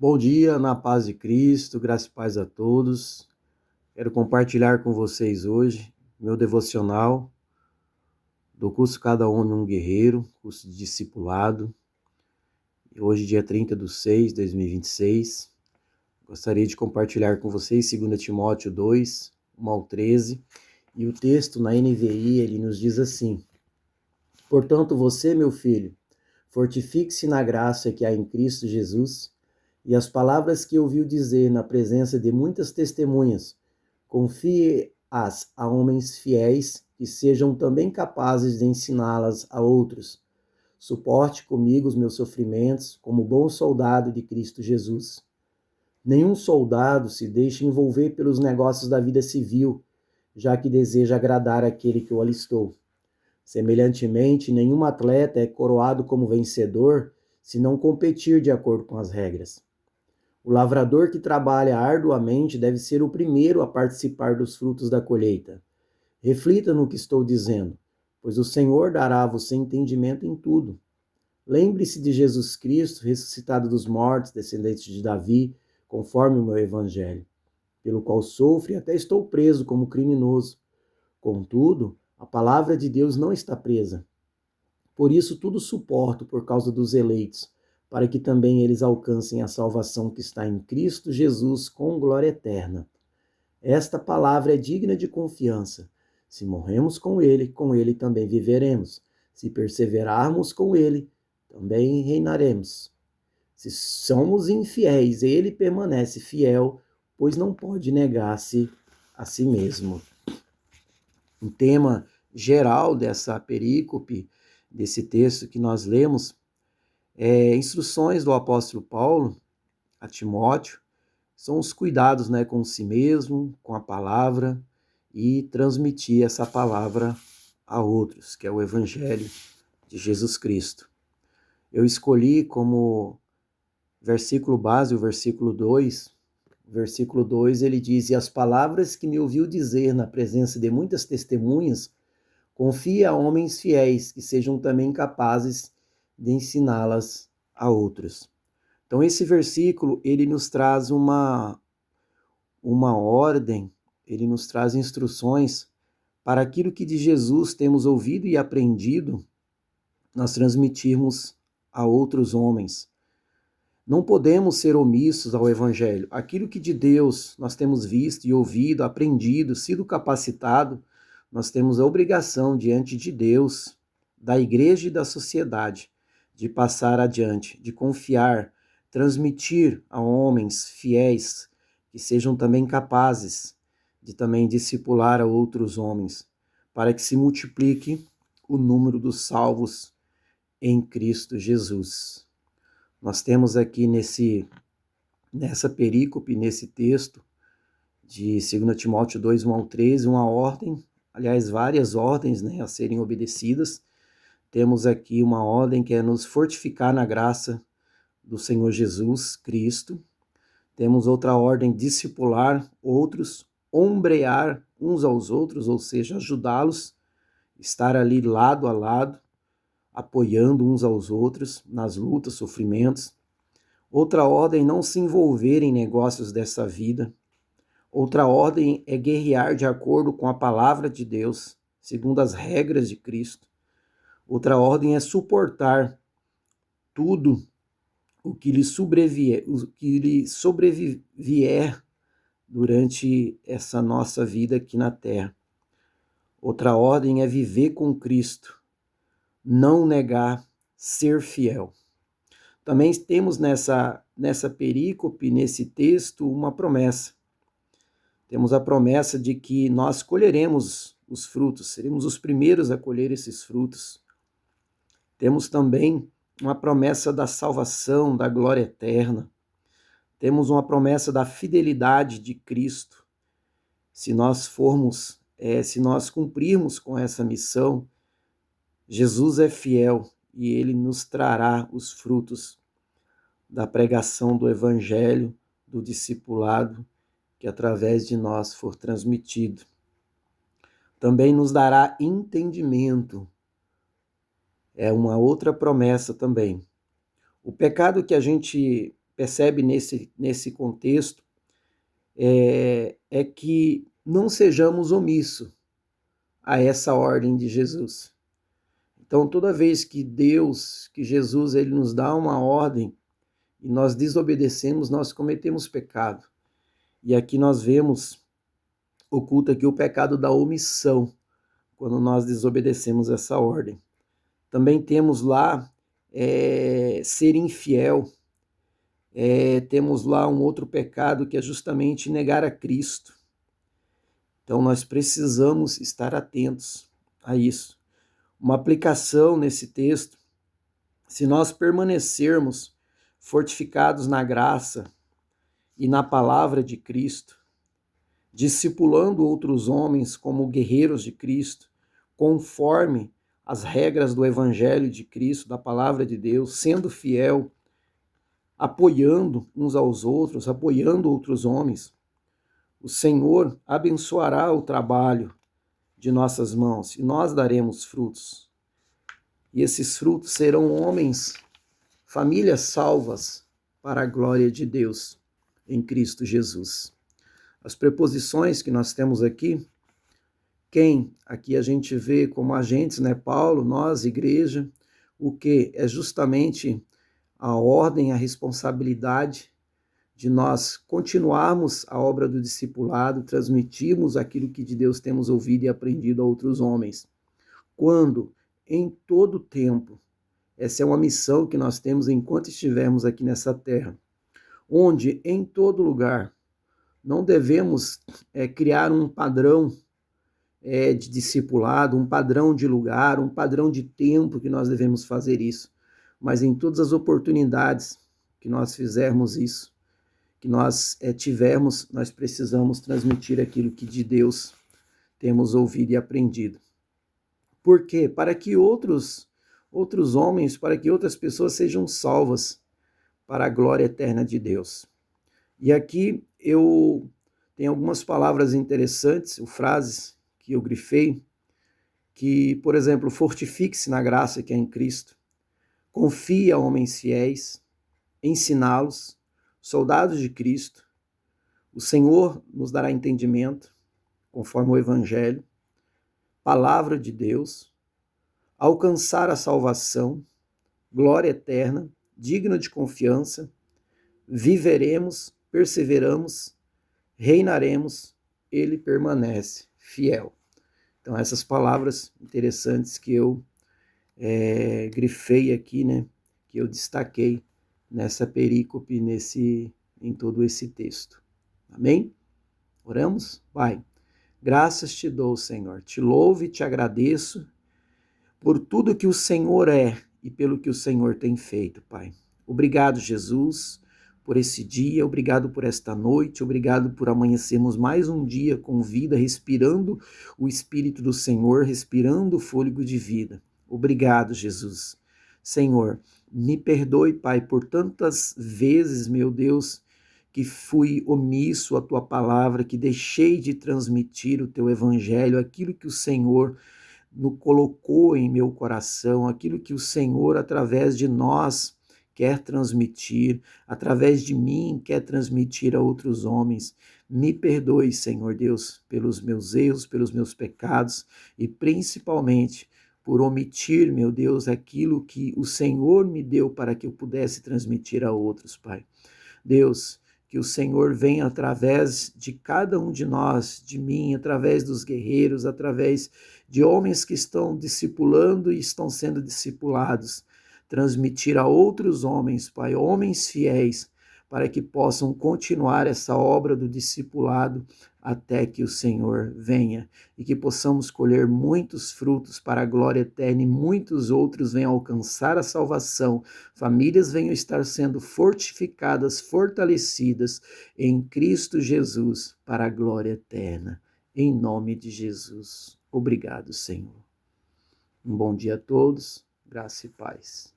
Bom dia, na paz de Cristo, graça e paz a todos. Quero compartilhar com vocês hoje meu devocional do curso Cada Homem um Guerreiro, curso de discipulado. Hoje, dia 30/6/2026. Gostaria de compartilhar com vocês 2 Timóteo 2, 1-13. E o texto na NVI, ele nos diz assim: Portanto, você, meu filho, fortifique-se na graça que há em Cristo Jesus, e as palavras que ouviu dizer na presença de muitas testemunhas, confie-as a homens fiéis que sejam também capazes de ensiná-las a outros. Suporte comigo os meus sofrimentos como bom soldado de Cristo Jesus. Nenhum soldado se deixa envolver pelos negócios da vida civil, já que deseja agradar aquele que o alistou. Semelhantemente, nenhum atleta é coroado como vencedor se não competir de acordo com as regras. O lavrador que trabalha arduamente deve ser o primeiro a participar dos frutos da colheita. Reflita no que estou dizendo, pois o Senhor dará a você entendimento em tudo. Lembre-se de Jesus Cristo, ressuscitado dos mortos, descendente de Davi, conforme o meu evangelho, pelo qual sofro e até estou preso como criminoso. Contudo, a palavra de Deus não está presa. Por isso tudo suporto por causa dos eleitos, para que também eles alcancem a salvação que está em Cristo Jesus com glória eterna. Esta palavra é digna de confiança. Se morremos com ele também viveremos. Se perseverarmos com ele, também reinaremos. Se somos infiéis, ele permanece fiel, pois não pode negar-se a si mesmo. O tema geral dessa perícope, desse texto que nós lemos, instruções do apóstolo Paulo a Timóteo, são os cuidados, com si mesmo, com a palavra e transmitir essa palavra a outros, que é o evangelho de Jesus Cristo. Eu escolhi como versículo base o versículo 2. O versículo 2 ele diz: E as palavras que me ouviu dizer na presença de muitas testemunhas, confie a homens fiéis que sejam também capazes de ensiná-las a outros. Então esse versículo, ele nos traz uma ordem, ele nos traz instruções para aquilo que de Jesus temos ouvido e aprendido, nós transmitirmos a outros homens. Não podemos ser omissos ao Evangelho. Aquilo que de Deus nós temos visto e ouvido, aprendido, sido capacitado, nós temos a obrigação diante de Deus, da igreja e da sociedade, de passar adiante, de confiar, transmitir a homens fiéis que sejam também capazes de também discipular a outros homens, para que se multiplique o número dos salvos em Cristo Jesus. Nós temos aqui nessa perícope, nesse texto de 2 Timóteo 2, 1-13, uma ordem, aliás, várias ordens a serem obedecidas. Temos aqui uma ordem que é nos fortificar na graça do Senhor Jesus Cristo. Temos outra ordem, discipular outros, ombrear uns aos outros, ou seja, ajudá-los, estar ali lado a lado, apoiando uns aos outros nas lutas, sofrimentos. Outra ordem, não se envolver em negócios dessa vida. Outra ordem é guerrear de acordo com a palavra de Deus, segundo as regras de Cristo. Outra ordem é suportar tudo o que lhe sobrevier durante essa nossa vida aqui na Terra. Outra ordem é viver com Cristo, não negar, ser fiel. Também temos nessa perícope, nesse texto, uma promessa. Temos a promessa de que nós colheremos os frutos, seremos os primeiros a colher esses frutos. Temos também uma promessa da salvação, da glória eterna. Temos uma promessa da fidelidade de Cristo. Se nós cumprirmos com essa missão, Jesus é fiel e ele nos trará os frutos da pregação do evangelho, do discipulado, que através de nós for transmitido. Também nos dará entendimento. É uma outra promessa também. O pecado que a gente percebe nesse contexto é que não sejamos omissos a essa ordem de Jesus. Então, toda vez que Jesus, ele nos dá uma ordem e nós desobedecemos, nós cometemos pecado. E aqui nós vemos oculto aqui o pecado da omissão, quando nós desobedecemos essa ordem. Também temos lá ser infiel. Temos lá um outro pecado que é justamente negar a Cristo. Então nós precisamos estar atentos a isso. Uma aplicação nesse texto: se nós permanecermos fortificados na graça e na palavra de Cristo, discipulando outros homens como guerreiros de Cristo, conforme as regras do Evangelho de Cristo, da palavra de Deus, sendo fiel, apoiando uns aos outros, apoiando outros homens, o Senhor abençoará o trabalho de nossas mãos e nós daremos frutos. E esses frutos serão homens, famílias salvas para a glória de Deus em Cristo Jesus. As preposições que nós temos aqui, quem? Aqui a gente vê como agentes, né? Paulo, nós, igreja. O que? É justamente a ordem, a responsabilidade de nós continuarmos a obra do discipulado, transmitirmos aquilo que de Deus temos ouvido e aprendido a outros homens. Quando? Em todo tempo. Essa é uma missão que nós temos enquanto estivermos aqui nessa terra. Onde? Em todo lugar. Não devemos criar um padrão de discipulado, um padrão de lugar, um padrão de tempo que nós devemos fazer isso. Mas em todas as oportunidades que nós fizermos isso, que nós tivermos, nós precisamos transmitir aquilo que de Deus temos ouvido e aprendido. Por quê? Para que outros homens, para que outras pessoas sejam salvas para a glória eterna de Deus. E aqui eu tenho algumas palavras interessantes, ou frases que eu grifei, que, por exemplo, fortifique-se na graça que é em Cristo, confie a homens fiéis, ensiná-los, soldados de Cristo, o Senhor nos dará entendimento, conforme o Evangelho, palavra de Deus, alcançar a salvação, glória eterna, digna de confiança, viveremos, perseveramos, reinaremos, ele permanece fiel. Então, essas palavras interessantes que eu grifei aqui, né, que eu destaquei nessa perícope, em todo esse texto. Amém? Oramos? Pai, graças te dou, Senhor. Te louvo e te agradeço por tudo que o Senhor é e pelo que o Senhor tem feito, Pai. Obrigado, Jesus, por esse dia, obrigado por esta noite, obrigado por amanhecermos mais um dia com vida, respirando o Espírito do Senhor, respirando o fôlego de vida. Obrigado, Jesus. Senhor, me perdoe, Pai, por tantas vezes, meu Deus, que fui omisso à tua palavra, que deixei de transmitir o teu evangelho, aquilo que o Senhor colocou em meu coração, aquilo que o Senhor, através de nós, quer transmitir, através de mim, quer transmitir a outros homens. Me perdoe, Senhor Deus, pelos meus erros, pelos meus pecados e principalmente por omitir, meu Deus, aquilo que o Senhor me deu para que eu pudesse transmitir a outros, Pai. Deus, que o Senhor venha através de cada um de nós, de mim, através dos guerreiros, através de homens que estão discipulando e estão sendo discipulados, transmitir a outros homens, Pai, homens fiéis, para que possam continuar essa obra do discipulado até que o Senhor venha e que possamos colher muitos frutos para a glória eterna e muitos outros venham alcançar a salvação, famílias venham estar sendo fortificadas, fortalecidas em Cristo Jesus para a glória eterna. Em nome de Jesus. Obrigado, Senhor. Um bom dia a todos, graça e paz.